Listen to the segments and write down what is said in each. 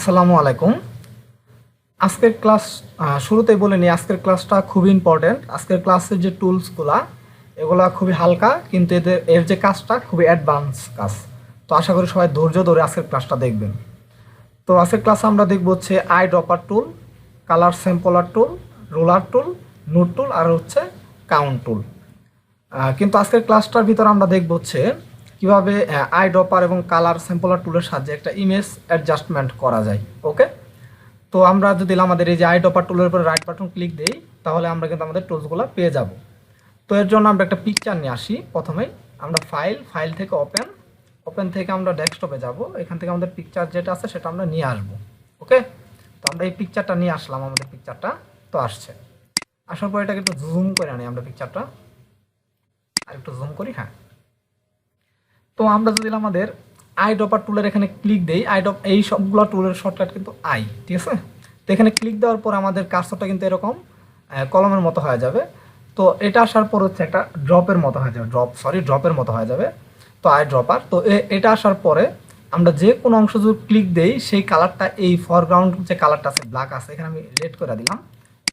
আসসালামু আলাইকুম। আজকের ক্লাস শুরুতেই বলে নিই, আজকের ক্লাসটা খুবই ইম্পর্টেন্ট। আজকের ক্লাসের যে টুলসগুলা এগুলা খুবই হালকা, কিন্তু এর যে কাজটা খুবই অ্যাডভান্স কাজ। তো আশা করি সবাই ধৈর্য ধরে আজকের ক্লাসটা দেখবেন। তো আজকের ক্লাসে আমরা দেখব হচ্ছে I dropper tool, colour sampler tool, roller tool, note টুল আর হচ্ছে কাউন্ট টুল। কিন্তু আজকের ক্লাসটার ভিতরে আমরা দেখব হচ্ছে কীভাবে আই ড্রপার এবং কালার স্যাম্পলার টুলের সাহায্যে একটা ইমেজ অ্যাডজাস্টমেন্ট করা যায়। ওকে, তো আমরা যদি আমাদের এই যে আইড্রপার টুলের উপরে রাইট বাটন ক্লিক দিই, তাহলে আমরা কিন্তু আমাদের টুলসগুলো পেয়ে যাব। তো এর জন্য আমরা একটা পিকচার নিয়ে আসি। প্রথমেই আমরা ফাইল থেকে ওপেন থেকে আমরা ডেস্কটপে যাব। এখান থেকে আমাদের পিকচার যেটা আছে সেটা আমরা নিয়ে আসব। ওকে, তো আমরা এই পিকচারটা নিয়ে আসলাম। আমাদের পিকচারটা তো আসছে, আসার পর এটাকে একটু জুম করে আনি আমরা পিকচারটা, আর একটু জুম করি। হ্যাঁ, তো আমরা যদি আমাদের আইড্রপার টুলের এখানে ক্লিক দেই, এই সবগুলো টুলের শর্টকাট কিন্তু আই, ঠিক আছে। তো এখানে ক্লিক দেওয়ার পর আমাদের কার্সরটা কিন্তু এরকম কলমের মতো হয়ে যাবে। তো এটা আসার পর হচ্ছে একটা ড্রপের মতো হয়ে যাবে, ড্রপের মতো হয়ে যাবে। তো আইড্রপার, তো এটা আসার পরে আমরা যে কোনো অংশ যদি ক্লিক দেই, সেই কালারটা এই ফরগ্রাউন্ড যে কালারটা আছে ব্ল্যাক আছে, এখানে আমি রেড করে দিলাম।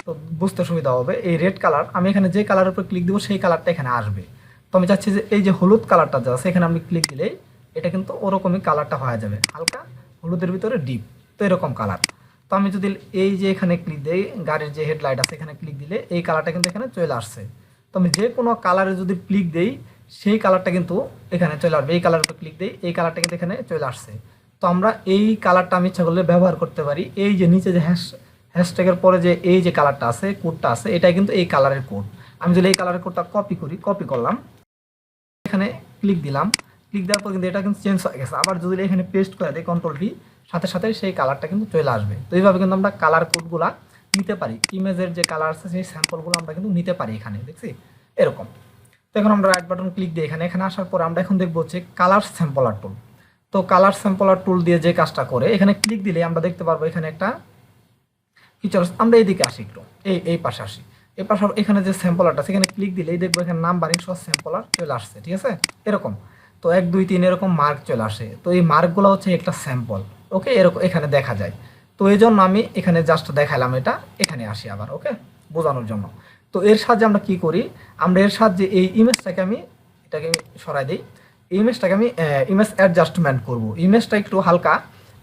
তো বুঝতে সুবিধা হবে, এই রেড কালার আমি এখানে যে কালারের উপর ক্লিক দেবো সেই কালারটা এখানে আসবে। তো আমি চাচ্ছি যে এই যে হলুদ কালারটা যা আছে এখানে আমি ক্লিক দিলেই এটা কিন্তু ওরকমই কালারটা হয়ে যাবে, হালকা হলুদের ভিতরে ডিপ, তো এরকম কালার। তো আমি যদি এই যে এখানে ক্লিক দিই, গাড়ির যে হেডলাইট আছে এখানে ক্লিক দিলে এই কালারটা কিন্তু এখানে চলে আসছে। তো আমি যে কোনো কালারে যদি ক্লিক দেই সেই কালারটা কিন্তু এখানে চলে আসবে। এই কালারের উপর ক্লিক দিই, এই কালারটা কিন্তু এখানে চলে আসছে। তো আমরা এই কালারটা আমি ইচ্ছা করলে ব্যবহার করতে পারি। এই যে নিচে যে হ্যাশট্যাগের পরে যে এই যে কালারটা আছে, কোডটা আছে, এটা কিন্তু এই কালারের কোড। আমি যদি এই কালারের কোডটা কপি করলাম, এখানে ক্লিক দিলাম, ক্লিক দেওয়ার পর কিন্তু এটা কিন্তু চেঞ্জ হয়ে গেছে। আবার যদি এখানে পেস্ট করে দিই কন্ট্রোল ভি, সাথে সাথে সেই কালারটা কিন্তু চলে আসবে। তো এইভাবে কিন্তু আমরা কালার কোডগুলা নিতে পারি, ইমেজের যে কালার আছে সেই স্যাম্পলগুলো আমরা কিন্তু নিতে পারি এখানে, দেখছি এরকম। তো এখন আমরা রাইট বাটন ক্লিক দিই, এখানে আসার পর আমরা এখন দেখবো হচ্ছে কালার স্যাম্পলার টুল। তো কালার স্যাম্পলার টুল দিয়ে যে কাজটা করে, এখানে ক্লিক দিলে আমরা দেখতে পারবো এখানে একটা ফিচার। আমরা এইদিকে আসি একটু, এই পাশে আসি। এই পাশে এখানে যে স্যাম্পলারটা সেখানে ক্লিক দিলেই দেখবো এখানে নাম্বারিং সহ স্যাম্পলার চলে আসছে, ঠিক আছে এরকম। তো 1 2 3 এরকম মার্ক চলে আসে। তো এই মার্কগুলো হচ্ছে একটা স্যাম্পল। ওকে, এরকম এখানে দেখা যায়। তো এই জন্য আমি এখানে জাস্ট দেখালাম, এটা এখানে আসি আবার, ওকে, বোঝানোর জন্য। তো এর সাহায্যে আমরা কি করি, আমরা এর সাহায্যে এই ইমেজটাকে এটাকে সরাই দিই। ইমেজটাকে আমি ইমেজ অ্যাডজাস্টমেন্ট করব। ইমেজটা একটু হালকা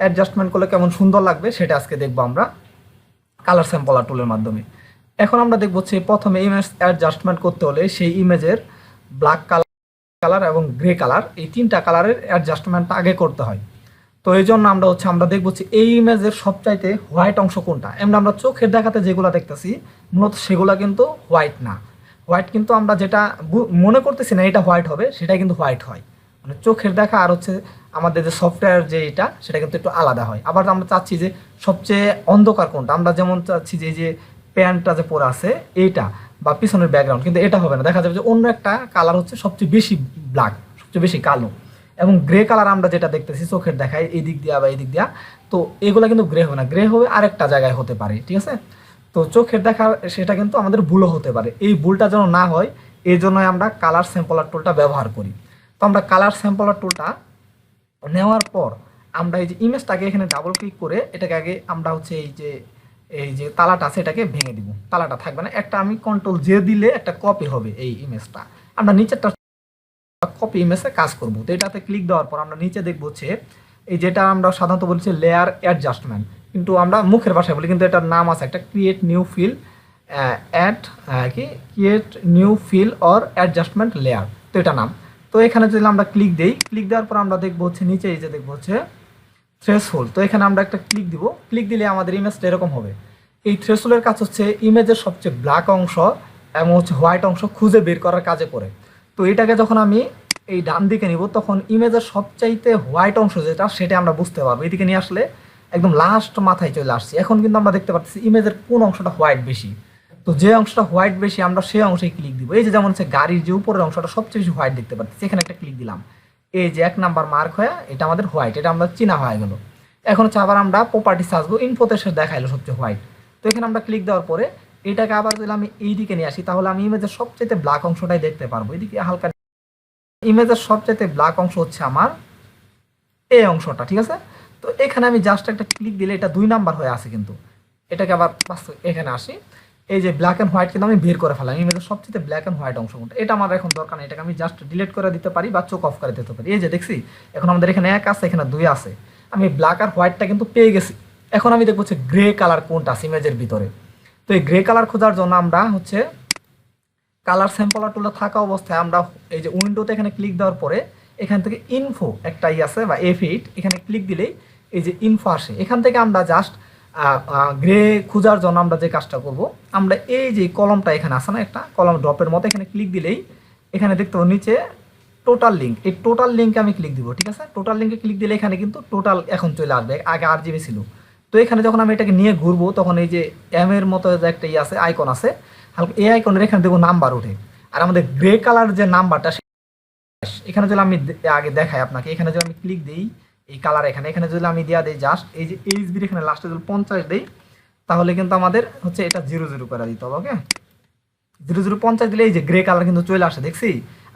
অ্যাডজাস্টমেন্ট করলে কেমন সুন্দর লাগবে সেটা আজকে দেখবো আমরা কালার স্যাম্পলার টুলের মাধ্যমে। এখন আমরা দেখবো যে প্রথমে ইমেজ অ্যাডজাস্টমেন্ট করতে হলে সেই ইমেজের ব্ল্যাক কালার এবং গ্রে কালার, এই 3টা কালারের অ্যাডজাস্টমেন্টটা আগে করতে হয়। তো এই জন্য আমরা দেখবো যে এই ইমেজের সবচাইতে হোয়াইট অংশ কোনটা। আমরা চোখের দেখাতে যেগুলো দেখতেছি মূলত সেগুলো কিন্তু হোয়াইট না। হোয়াইট কিন্তু আমরা যেটা মনে করতেছি না এটা হোয়াইট হবে, সেটাই কিন্তু হোয়াইট হয়। মানে চোখের দেখা আর হচ্ছে আমাদের যে সফটওয়্যার যে এটা, সেটা কিন্তু একটু আলাদা হয়। আবার আমরা চাচ্ছি যে সবচেয়ে অন্ধকার কোনটা, আমরা যেমন চাচ্ছি যে এই যে প্যান্টটা যে পরে আছে এইটা, বা পিছনের ব্যাকগ্রাউন্ড, কিন্তু এটা হবে না। দেখা যাবে যে অন্য একটা কালার হচ্ছে সবচেয়ে বেশি ব্ল্যাক, সবচেয়ে বেশি কালো। এবং গ্রে কালার আমরা যেটা দেখতেছি চোখের দেখায় এই দিক দিয়া বা এই দিক দিয়া, তো এগুলো কিন্তু গ্রে হবে না, গ্রে হবে আরেকটা জায়গায় হতে পারে, ঠিক আছে। তো চোখের দেখা সেটা কিন্তু আমাদের ভুলও হতে পারে। এই ভুলটা যেন না হয় এই জন্যই আমরা কালার স্যাম্পলার টুলটা ব্যবহার করি। তো আমরা কালার স্যাম্পলার টুলটা নেওয়ার পর আমরা এই যে ইমেজটাকে এখানে ডাবল ক্লিক করে এটাকে আগে আমরা হচ্ছে এই যে তালাটা আছে এটাকে ভেঙে দিব, তালাটা থাকবে না। একটা আমি কন্ট্রোল জে দিলে একটা কপি হবে এই ইমেজটা। আমরা নিচেরটা কপি ইমেজে কাজ করব। তো এটাতে ক্লিক দেওয়ার পর আমরা নিচে দেখবো হচ্ছে এই যেটা আমরা সাধারণত বলছি লেয়ার অ্যাডজাস্টমেন্ট, কিন্তু আমরা মুখের ভাষায় বলি, কিন্তু এটার নাম আছে একটা create new fill create new fill or adjustment layer, তো এটা নাম। তো এখানে যদি আমরা ক্লিক দেই, ক্লিক দেওয়ার পর আমরা দেখবো হচ্ছে নিচে এই যে দেখবো হচ্ছে থ্রেশহোল্ড। তো এখানে আমরা একটা ক্লিক দিব, ক্লিক দিলে আমাদের ইমেজটা এরকম হবে। এই থ্রেশহোল্ডের কাজ হচ্ছে ইমেজের সবচেয়ে ব্ল্যাক অংশ এবং হচ্ছে হোয়াইট অংশ খুঁজে বের করার কাজে করে। তো এটাকে যখন আমি এই ডান দিকে নিব, তখন ইমেজের সবচাইতে হোয়াইট অংশ যেটা সেটা আমরা বুঝতে পারবো। এদিকে নিয়ে আসলে একদম লাস্ট মাথায় চলে আসছি। এখন কিন্তু আমরা দেখতে পাচ্ছি ইমেজের কোন অংশটা হোয়াইট বেশি। তো যে অংশটা হোয়াইট বেশি আমরা সেই অংশেই ক্লিক দিব। এই যে যেমন হচ্ছে গাড়ির যে উপরের অংশটা সবচেয়ে বেশি হোয়াইট দেখতে পাচ্ছি, এখানে একটা ক্লিক দিলাম, এই যে 1 নাম্বার মার্ক হয়ে এটা আমাদের হোয়াইট, এটা আমরা চিনা হয়ে গেল। এখন হচ্ছে আবার আমরা প্রপার্টিস আসবো, ইনফোতে সে দেখাইলো সবচেয়ে হোয়াইট। তো এখানে আমরা ক্লিক দেওয়ার পরে এটাকে আবার যদি আমি এই দিকে নিয়ে আসি, তাহলে আমি ইমেজের সবচেয়ে ব্ল্যাক অংশটাই দেখতে পারবো। এদিকে হালকা ইমেজের সবচেয়ে ব্ল্যাক অংশ হচ্ছে আমার এই অংশটা, ঠিক আছে। তো এখানে আমি জাস্ট একটা ক্লিক দিলে এটা 2 নাম্বার হয়ে আসে, কিন্তু এটাকে আবার এখানে আসি, এই যে ব্ল্যাক অ্যান্ড হোয়াইট কিন্তু আমি বের করে ফেলাম, ইমেজের সবচেয়ে ব্ল্যাক অ্যান্ড হোয়াইট অংশ কোনটা, এটা আমার এখন দরকার নেই, এটাকে আমি জাস্ট ডিলিট করে দিতে পারি বা চোখ অফ করে দিতে পারি। এই যে দেখছি এখন আমাদের এখানে 1 আছে, এখানে 2 আছে, আমি ব্ল্যাক আর হোয়াইটটা কিন্তু পেয়ে গেছি। এখন আমি দেখবো হচ্ছে গ্রে কালার কোনটা আছে ইমেজের ভিতরে। তো এই গ্রে কালার খোঁজার জন্য আমরা হচ্ছে কালার স্যাম্পলার টুলটা থাকা অবস্থায় আমরা এই যে উইন্ডোতে এখানে ক্লিক দেওয়ার পরে এখান থেকে ইনফো একটা আছে বা F8, এখানে ক্লিক দিলেই এই যে ইনফো আসে। এখান থেকে আমরা জাস্ট গ্রে খোঁজার জন্য আমরা যে কাজটা করব, আমরা এই যে কলমটা এখানে আছে না একটা কলম ড্রপের মতো, এখানে ক্লিক দিলেই এখানে দেখতে পাবো নিচে টোটাল লিঙ্ক, এই টোটাল লিঙ্কে আমি ক্লিক দিব। ঠিক আছে, টোটাল লিঙ্কে ক্লিক দিলে এখানে কিন্তু টোটাল এখন চলে আসবে, আগে RGB ছিল। তো এখানে যখন আমি এটাকে নিয়ে ঘুরবো তখন এই যে এম এর মতো যে একটা আছে আইকন আছে হালকা, এই আইকনের এখানে দেখবো নাম্বার ওঠে, আর আমাদের গ্রে কালার যে নাম্বারটা এখানে যদি আমি আগে দেখাই আপনাকে, এখানে যদি আমি ক্লিক দিই এই কালার এখানে যদি আমি দিয়া দিই জাস্ট এই যে এইচবির এখানে লাস্টে যদি 50 দেই তাহলে কিন্তু আমাদের হচ্ছে এটা 00 করে দিতে হবে। ওকে, 0050 দিলে এই যে গ্রে কালার কিন্তু চলে আসে, দেখছি।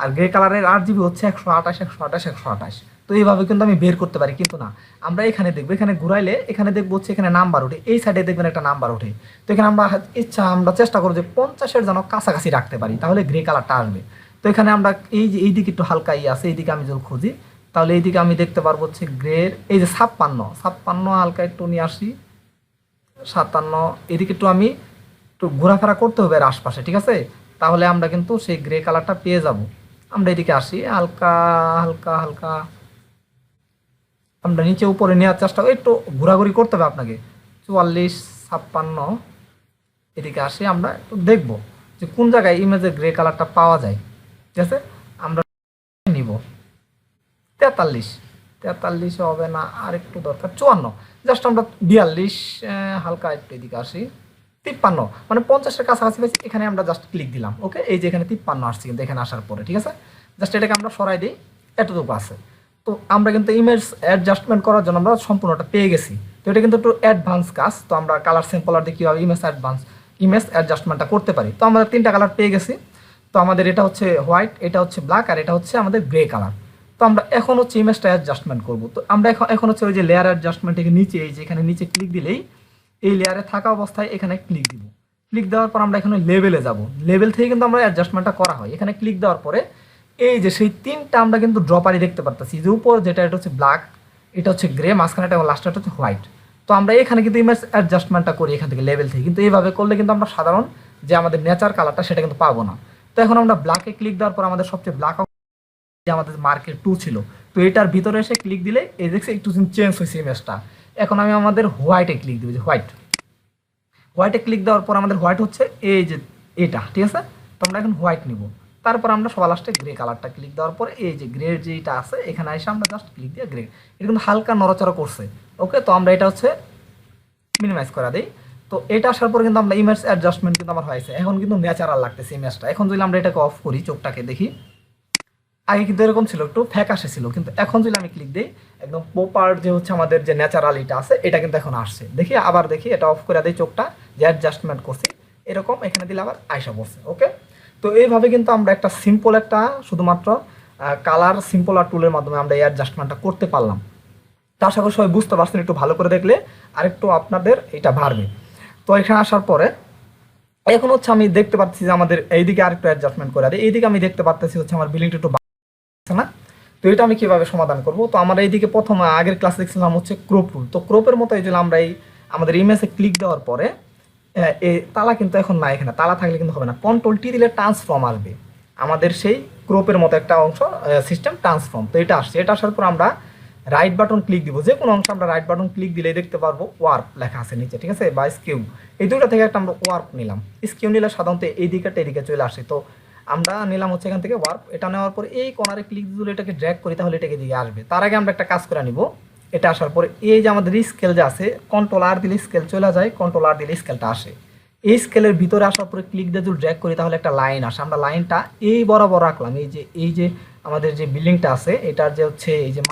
আর গ্রে কালারের RGB হচ্ছে 128 তো এইভাবে কিন্তু আমি বের করতে পারি, কিন্তু না আমরা এখানে দেখবো, এখানে ঘুরাইলে এখানে দেখবো হচ্ছে এখানে নাম্বার ওঠে, এই সাইডে দেখবেন একটা নাম্বার ওঠে। তো এখানে আমরা আমরা চেষ্টা করবো যে 50-এর যেন কাছাকাছি রাখতে পারি, তাহলে গ্রে কালারটা আসবে। তো এখানে আমরা এই যে এইদিকে একটু হালকা আছে, এইদিকে আমি যদি খুঁজি তাহলে এইদিকে আমি দেখতে পারবো হচ্ছে গ্রের এই যে 56 হালকা একটু নিয়ে আসি, 57, এদিকে একটু আমি একটু ঘোরাফেরা করতে হবে এর আশপাশে। ঠিক আছে, তাহলে আমরা কিন্তু সেই গ্রে কালারটা পেয়ে যাব। আমরা এদিকে আসি, হালকা হালকা হালকা আমরা নিচে উপরে নেওয়ার চেষ্টা করি, একটু ঘোরাঘুরি করতে হবে আপনাকে। 44, 56 এদিকে আসি, আমরা একটু দেখবো যে কোন জায়গায় ইমেজের গ্রে কালারটা পাওয়া যায়। ঠিক আছে, আমরা নিব 43 হবে না, আর একটু দরকার 54, জাস্ট আমরা 42, হালকা একটু এদিকে আসি 53, মানে 50-এর কাছাকাছি পেয়েছি, এখানে আমরা জাস্ট ক্লিক দিলাম। ওকে, এই যে এখানে 53 আসছে কিন্তু এখানে আসার পরে। ঠিক আছে, জাস্ট এটাকে আমরা সরাই দিই, এতটুকু আছে। তো আমরা কিন্তু ইমেজ অ্যাডজাস্টমেন্ট করার জন্য আমরা সম্পূর্ণটা পেয়ে গেছি। তো এটা কিন্তু একটু অ্যাডভান্স কাজ। তো আমরা কালার স্যাম্পলার দিয়ে কীভাবে ইমেজ অ্যাডজাস্টমেন্টটা করতে পারি। তো আমরা 3টা কালার পেয়ে গেছি। তো আমাদের এটা হচ্ছে হোয়াইট, এটা হচ্ছে ব্ল্যাক, আর এটা হচ্ছে আমাদের গ্রে কালার। তো আমরা এখন হচ্ছে ইমেজটা অ্যাডজাস্টমেন্ট করবো। তো আমরা এখন হচ্ছে ওই যে লেয়ার অ্যাডজাস্টমেন্টের নিচে এই যে এখানে নিচে ক্লিক দিলেই এই লেয়ারে থাকা অবস্থায় এখানে ক্লিক দিব। ক্লিক দেওয়ার পর আমরা এখানে লেভেলে যাব, লেভেল থেকে কিন্তু আমরা অ্যাডজাস্টমেন্টটা করা হয়। এখানে ক্লিক দেওয়ার পরে এই যে সেই 3টা আমরা কিন্তু ড্রপারই দেখতে পারতেছি, যে উপর যেটা এটা হচ্ছে ব্ল্যাক, এটা হচ্ছে গ্রে, মাঝখানেটা এবং লাস্টটা হচ্ছে হোয়াইট। তো আমরা এখানে কিন্তু ইমেজ অ্যাডজাস্টমেন্টটা করি এখান থেকে লেভেল থেকে, কিন্তু এইভাবে করলে কিন্তু আমরা সাধারণ যে আমাদের নেচার কালারটা সেটা কিন্তু পাবো না। তো এখন আমরা ব্ল্যাকে ক্লিক দেওয়ার পর আমাদের সবচেয়ে ব্ল্যাক যে আমাদের মার্কেট 2 ছিল, তো এটার ভিতরে এসে ক্লিক দিলে এই দেখছি একটু চেঞ্জ হয়েছে ইমেজটা। এখন আমি আমাদের হোয়াইটে ক্লিক দিব, যে হোয়াইটে ক্লিক দেওয়ার পর আমাদের হোয়াইট হচ্ছে এই যে এটা। ঠিক আছে, তো আমরা এখন হোয়াইট নিব। তারপর আমরা সবার লাস্টে গ্রে কালারটা ক্লিক দেওয়ার পরে এই যে গ্রের যেটা আছে এখানে এসে আমরা জাস্ট ক্লিক দিয়ে গ্রে, এটা কিন্তু হালকা নড়াচড়া করছে। ওকে, তো আমরা এটা হচ্ছে মিনিমাইজ করা দিই। তো এটা আসার পরে কিন্তু আমরা ইমেজ অ্যাডজাস্টমেন্ট কিন্তু আমার হয়েছে, এখন কিন্তু ন্যাচারাল লাগতেছে ইমেজটা। এখন যদি আমরা এটাকে অফ করি, চোখটাকে দেখি, আগে কিন্তু এরকম ছিল, একটু ফ্যাকাশে ছিল, কিন্তু এখন যদি আমি ক্লিক দিই একদম প্রপার যে হচ্ছে আমাদের যে ন্যাচারালিটা আছে এটা কিন্তু এখন আসছে। দেখি আবার দেখি, এটা অফ করে দিই চোখটা, যে অ্যাডজাস্টমেন্ট করছি এরকম এখানে দিলে আবার আয়সা পড়ছে। ওকে, তো এইভাবে কিন্তু আমরা একটা সিম্পল একটা শুধুমাত্র কালার সিম্পলার টুলের মাধ্যমে আমরা এই অ্যাডজাস্টমেন্টটা করতে পারলাম। তা আশা করি সবাই বুঝতে পারছেন, একটু ভালো করে দেখলে আরেকটু আপনাদের এটা বাড়বে। তো এখানে আসার পরে এখন হচ্ছে আমি দেখতে পাচ্ছি যে আমাদের এইদিকে আরেকটু অ্যাডজাস্টমেন্ট করে দিই, এইদিকে আমি দেখতে পাচ্ছি হচ্ছে আমার বিলিংটা একটু না। তো এটা আমি কিভাবে সমাধান করব, তো আমরা এইদিকে প্রথম আগের ক্লাসে দেখছিলাম হচ্ছে ক্রপ টুল। তো ক্রপের মতো এই যে আমরা এই আমাদের ইমেজে ক্লিক দেওয়ার পরে এই তালা কিন্তু এখন না, এখানে তালা থাকলে কিন্তু হবে না, কন্ট্রোল-T দিলে ট্রান্সফর্ম আসবে আমাদের সেই ক্রপের মতো একটা অংশ, সিস্টেম ট্রান্সফর্ম। তো এটা আসছে, এটা আসার পর আমরা রাইট বাটন ক্লিক দিব, যে কোনো অংশ আমরা রাইট বাটন ক্লিক দিলে দেখতে পারবো ওয়ার্প লেখা আছে নিচে। ঠিক আছে, বা স্কিউ, এই দুটো থেকে একটা আমরা ওয়ার্প নিলাম। স্কিউ নিলে সাধারণত এই দিকটা এদিকে চলে আসে, তো আমরা নিলাম হচ্ছে এখান থেকে ওয়ার্প। এটা নেওয়ার পরে এই কর্নারে ক্লিক দিলে এটাকে ড্র্যাগ করি, তাহলে এটাকে দিকে আসবে। তার আগে আমরা একটা কাজ করে নিব, এটা আসার পরে এই যে আমাদের স্কেল যে আছে, কন্ট্রোল-R দিলে স্কেল চলে যায়, কন্ট্রোল-R দিলে স্কেলটা আসে। এই স্কেলের ভিতরে আসার পরে ক্লিক দিয়ে যদি ড্র্যাগ করি তাহলে একটা লাইন আসে, আমরা লাইনটা এই বরাবর রাখলাম। এই যে আমাদের যে বিল্ডিংটা আছে এটার যে হচ্ছে এই যে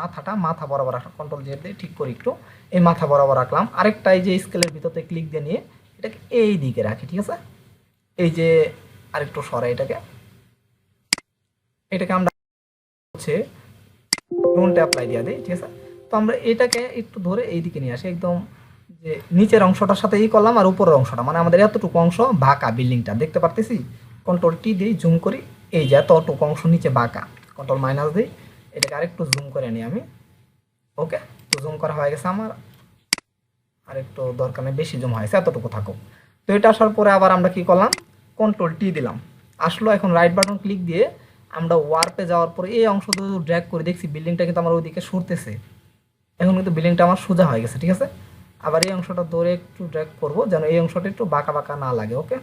মাথা বরাবর রাখলাম, কন্ট্রোল-Z দিয়ে ঠিক করি একটু, এই মাথা বরাবর রাখলাম। আরেকটা এই যে স্কেলের ভিতরে ক্লিক দিয়ে নিয়ে এটাকে এই দিকে রাখি। ঠিক আছে, এই যে আরেকটু সরাই এটাকে আমরা হচ্ছে ডোন্ট অ্যাপ্লাই দিয়ে দিই। ঠিক আছে, তো আমরা এটাকে একটু ধরে এইদিকে নিয়ে আসি, একদম যে নিচের অংশটার সাথে করলাম আর উপরের অংশটা, মানে আমাদের এতটুকু অংশ বাঁকা বিল্ডিংটা দেখতে পারতেছি। কন্ট্রোল টি দিই, জুম করি, এই যে এতটুকু অংশ নিচে বাঁকা, কন্ট্রোল মাইনাস দিই, এটাকে আরেকটু জুম করে নিই আমি। ওকে, তো জুম করা হয়ে গেছে আমার, আর একটু দরকার নেই, বেশি জুম হয়েছে, এতটুকু থাকুক। তো এটা আসার পরে আবার আমরা কি করলাম, কন্ট্রোল টি দিলাম, আসলো। এখন রাইট বাটন ক্লিক দিয়ে আমরা ওয়ার্পে যাওয়ার পরে এই অংশ ড্র্যাগ করে দেখছি বিল্ডিংটা কিন্তু আমার ওইদিকে সরতেছে। এখন কিন্তু বিল্ডিংটা আমার সোজা হয়ে গেছে, ঠিক আছে। আবার এই অংশটা ধরে একটু ড্র্যাগ করবো যেন এই অংশটা একটু বাঁকা বাঁকা না লাগে। ওকে,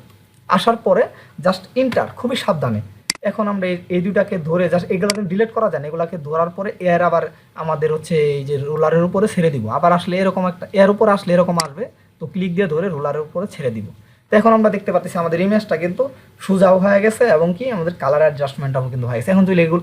আসার পরে জাস্ট ইন্টার, খুবই সাবধানে। এখন আমরা এই দুটাকে ধরে জাস্ট এগুলোকে ডিলিট করা যায় না, এগুলোকে ধরার পরে এর আবার আমাদের হচ্ছে এই যে রোলারের উপরে ছেড়ে দিব। আবার আসলে এরকম একটা এর উপরে আসলে এরকম আসবে, তো ক্লিক দিয়ে ধরে রোলারের উপরে ছেড়ে দিব। তো এখন আমরা দেখতে পাচ্ছি আমাদের ইমেজটা কিন্তু সোজাও হয়ে গেছে এবং কি আমাদের কালার অ্যাডজাস্টমেন্টটাও কিন্তু হয়ে গেছে। এখন যদি এগুলো,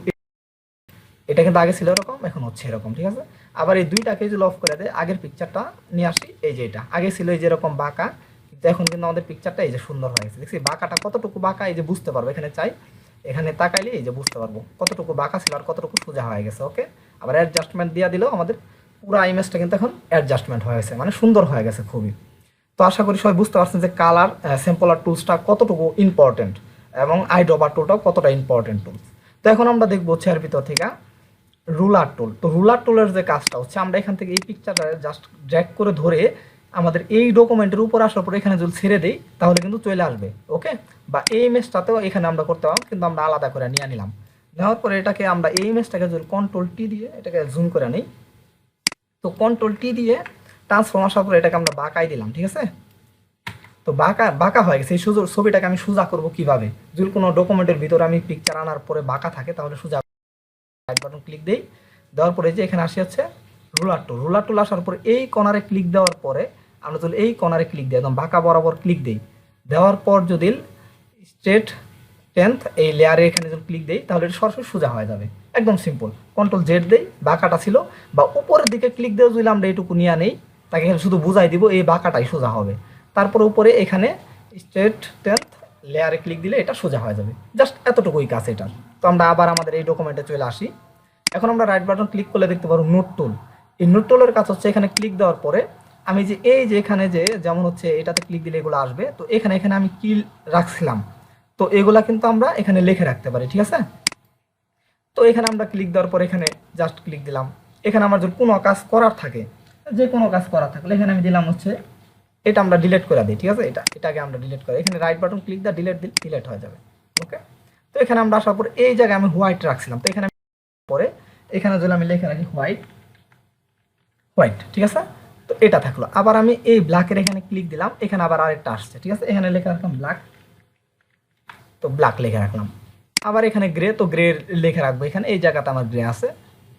এটা কিন্তু আগে ছিল এরকম, এখন হচ্ছে এরকম, ঠিক আছে। আবার এই দুইটাকে যদি অফ করে দেয়, আগের পিকচারটা নিয়ে আসি, এই যে এটা আগে ছিল এই যে এরকম বাঁকা, কিন্তু এখন কিন্তু আমাদের পিকচারটা এই যে সুন্দর হয়ে গেছে। দেখছি বাঁকাটা কতটুকু বাঁকা, এই যে বুঝতে পারবো, এখানে চাই, এখানে তাকাইলে এই যে বুঝতে পারবো কতটুকু বাঁকা ছিল আর কতটুকু সোজা হয়ে গেছে। ওকে, আবার অ্যাডজাস্টমেন্ট দিয়ে দিলেও আমাদের পুরো ইমেজটা কিন্তু এখন অ্যাডজাস্টমেন্ট হয়ে গেছে, মানে সুন্দর হয়ে গেছে খুবই। তো আশা করি সবাই বুঝতে পারছেন যে কালার স্যাম্পলার টুলসটা কতটুকু ইম্পর্টেন্ট এবং আইড্রপার টুলটাও কতটা ইম্পর্টেন্ট টুলস। তো এখন আমরা দেখবো হচ্ছে এর ভিতর থেকে রুলার টুল। তো রুলার টুলের যে কাজটা হচ্ছে, আমরা এখান থেকে এই পিকচারটা জাস্ট ড্র্যাগ করে ধরে আমাদের এই ডকুমেন্টের উপর আসার পর এখানে যদি ছেড়ে দিই তাহলে কিন্তু চলে আসবে। ওকে, বা এই ইমেজটাতেও এখানে আমরা করতে পারবো, কিন্তু আমরা আলাদা করে নিয়ে নিলাম। নেওয়ার পরে এটাকে আমরা এই ইমেজটাকে যদি কন্ট্রোল টি দিয়ে এটাকে জুম করে নিই, তো কন্ট্রোল টি দিয়ে ট্রান্সফর্ম আসার পরে এটাকে আমরা বাঁকাই দিলাম, ঠিক আছে। তো বাঁকা বাঁকা হয়ে গেছে। এই ছবিটাকে আমি সোজা করবো কিভাবে, যদি কোনো ডকুমেন্টের ভিতরে আমি পিকচার আনার পরে বাঁকা থাকে তাহলে সোজা রাইট বাটন ক্লিক দেই, দেওয়ার পরে যে এখানে আসি হচ্ছে রুলার টুল। রুলার টুল আসার পরে এই কর্নারে ক্লিক দেওয়ার পরে আমরা যদি এই কর্নারে ক্লিক দিই, একদম বাঁকা বরাবর ক্লিক দিই, দেওয়ার পর যদি স্ট্রেট 10th এই লেয়ারে এখানে যদি ক্লিক দিই তাহলে এটা সরাসরি সোজা হয়ে যাবে, একদম সিম্পল। কন্ট্রোল জেড দেই, বাঁকাটা ছিল, বা উপরের দিকে ক্লিক দিয়ে যদি আমরা এইটুকু নিয়ে নেই, তাকে শুধু বুঝাই দিব এই বাঁকাটাই সোজা হবে। তারপর উপরে এখানে স্ট্রেট 10th লেয়ারে ক্লিক দিলে এটা সোজা হয়ে যাবে, জাস্ট এতটুকুই কাজ এটার। তো আমরা আবার আমাদের এই ডকুমেন্টে চলে আসি। এখন আমরা রাইট বাটন ক্লিক করলে দেখতে পারবো নোট টুল। এই নোট টুলের কাজ হচ্ছে এখানে ক্লিক দেওয়ার পরে আমি যে এই যে এখানে যে যেমন হচ্ছে এটাতে ক্লিক দিলে এগুলো আসবে, তো এখানে আমি কি রাখছিলাম, তো এগুলা কিন্তু আমরা এখানে লিখে রাখতে পারি, ঠিক আছে। তো এখানে আমরা ক্লিক দেওয়ার পরে এখানে জাস্ট ক্লিক দিলাম। এখানে আমার যদি কোনো কাজ করার থাকে, যে কোনো কাজ করার থাকলে এখানে আমি দিলাম হচ্ছে এটা আমরা ডিলিট করে দিই, ঠিক আছে। এটাকে আমরা ডিলিট করি, এখানে রাইট বাটন ক্লিক দিয়ে ডিলিট হয়ে যাবে। ওকে, তো এখানে আমরা আসার পর এই জায়গায় আমি হোয়াইট রাখছিলাম, তো এখানে পরে এখানে যদি আমি লিখে রাখি হোয়াইট, ঠিক আছে। তো এটা থাকলো। আবার আমি এই ব্ল্যাকের এখানে ক্লিক দিলাম, এখানে আবার আরেকটা আসছে, ঠিক আছে। এখানে লিখে রাখলাম ব্ল্যাক, তো ব্ল্যাক লিখে রাখলাম। আবার এখানে গ্রে, তো গ্রে লিখে রাখবো, এখানে এই জায়গাতে আমার গ্রে আছে,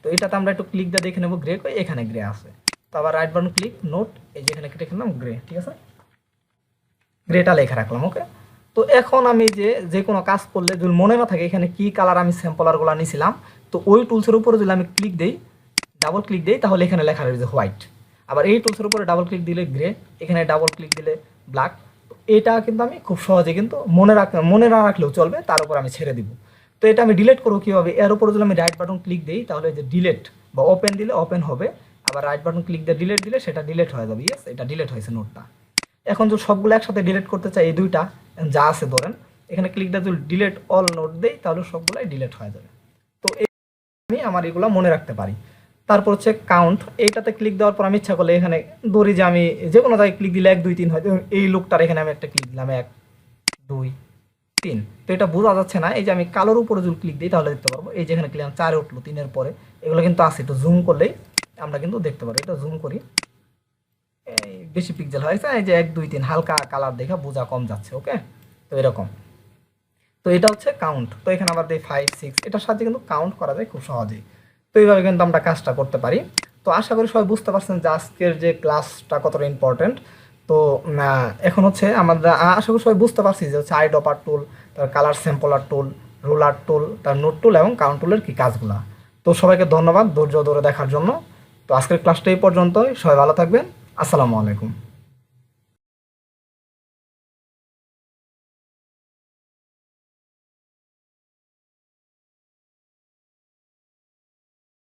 তো এটাতে আমরা একটু ক্লিক দিয়ে দেখে নেবো গ্রে কই, এখানে গ্রে আছে। তো আবার রাইট বাটন ক্লিক, নোট, এই যে এখানে কেটে খেলাম গ্রে, ঠিক আছে, গ্রেটা লিখে রাখলাম। ওকে, তো এখন আমি যে কোনো কাজ করলে যদি মনে না থাকে এখানে কি কালার আমি স্যাম্পলারগুলো নিয়েছিলাম, তো ওই টুলসের উপরে যদি আমি ক্লিক দিই, ডাবল ক্লিক দিই, তাহলে এখানে লেখা রয়েছে হোয়াইট। আবার এই টুলসের উপরে ডাবল ক্লিক দিলে গ্রে, এখানে ডাবল ক্লিক দিলে ব্ল্যাক। তো এটা কিন্তু আমি খুব সহজে কিন্তু মনে না রাখলেও চলবে, তার উপর আমি ছেড়ে দিব। তো এটা আমি ডিলিট করবো কীভাবে, এর উপরে যদি আমি রাইট বাটন ক্লিক দিই তাহলে যে ডিলিট বা ওপেন দিলে ওপেন হবে, আবার রাইট বাটন ক্লিক দিয়ে ডিলিট দিলে সেটা ডিলিট হয়ে যাবে। ইয়েস, এটা ডিলিট হয়েছে নোটটা। এখন যদি সবগুলো একসাথে ডিলিট করতে চাই, এই দুইটা যা আছে ধরেন, এখানে ক্লিক দিয়ে যদি ডিলিট অল নোট দেই তাহলে সবগুলাই ডিলিট হয়ে যাবে। তো আমি আমার এগুলো মনে রাখতে পারি। তারপর হচ্ছে কাউন্ট, এইটাতে ক্লিক দেওয়ার পর আমি ইচ্ছা করলে এখানে ধরি যে আমি যে কোনো জায়গায় ক্লিক দিলে 1 2 3 হয়, এই লোকটার এখানে আমি একটা ক্লিক দিলাম 1 2 3। তো এটা বোঝা যাচ্ছে না, এই যে আমি কালোর উপরে যদি ক্লিক দিই তাহলে দেখতে পারবো, এই যে এখানে ক্লিক 4 উঠলো 3-এর পরে, এগুলো কিন্তু আছে, একটু জুম করলেই আমরা কিন্তু দেখতে পারবো। এটা জুম করি, বেশি পিক্সেল হয়েছে, এই যে 1 2 3 হালকা কালার দেখা বোঝা কম যাচ্ছে। ওকে, তো এরকম। তো এটা হচ্ছে কাউন্ট। তো এখানে আবার দিই 5 6, এটার সাথে কিন্তু কাউন্ট করা যায় খুব সহজেই। তো এইভাবে কিন্তু আমরা কাজটা করতে পারি। তো আশা করি সবাই বুঝতে পারছেন যে আজকের যে ক্লাসটা কতটা ইম্পর্টেন্ট। তো এখন হচ্ছে আমরা আশা করি সবাই বুঝতে পারছি যে হচ্ছে আইড্রপার টুল, তার কালার স্যাম্পলার টুল, রুলার টুল, তার নোট টুল এবং কাউন্ট টুলের কী কাজগুলো। তো সবাইকে ধন্যবাদ ধৈর্য ধরে দেখার জন্য। তো আজকের ক্লাসটা এই পর্যন্তই, সবাই ভালো থাকবেন, আসসালামু আলাইকুম।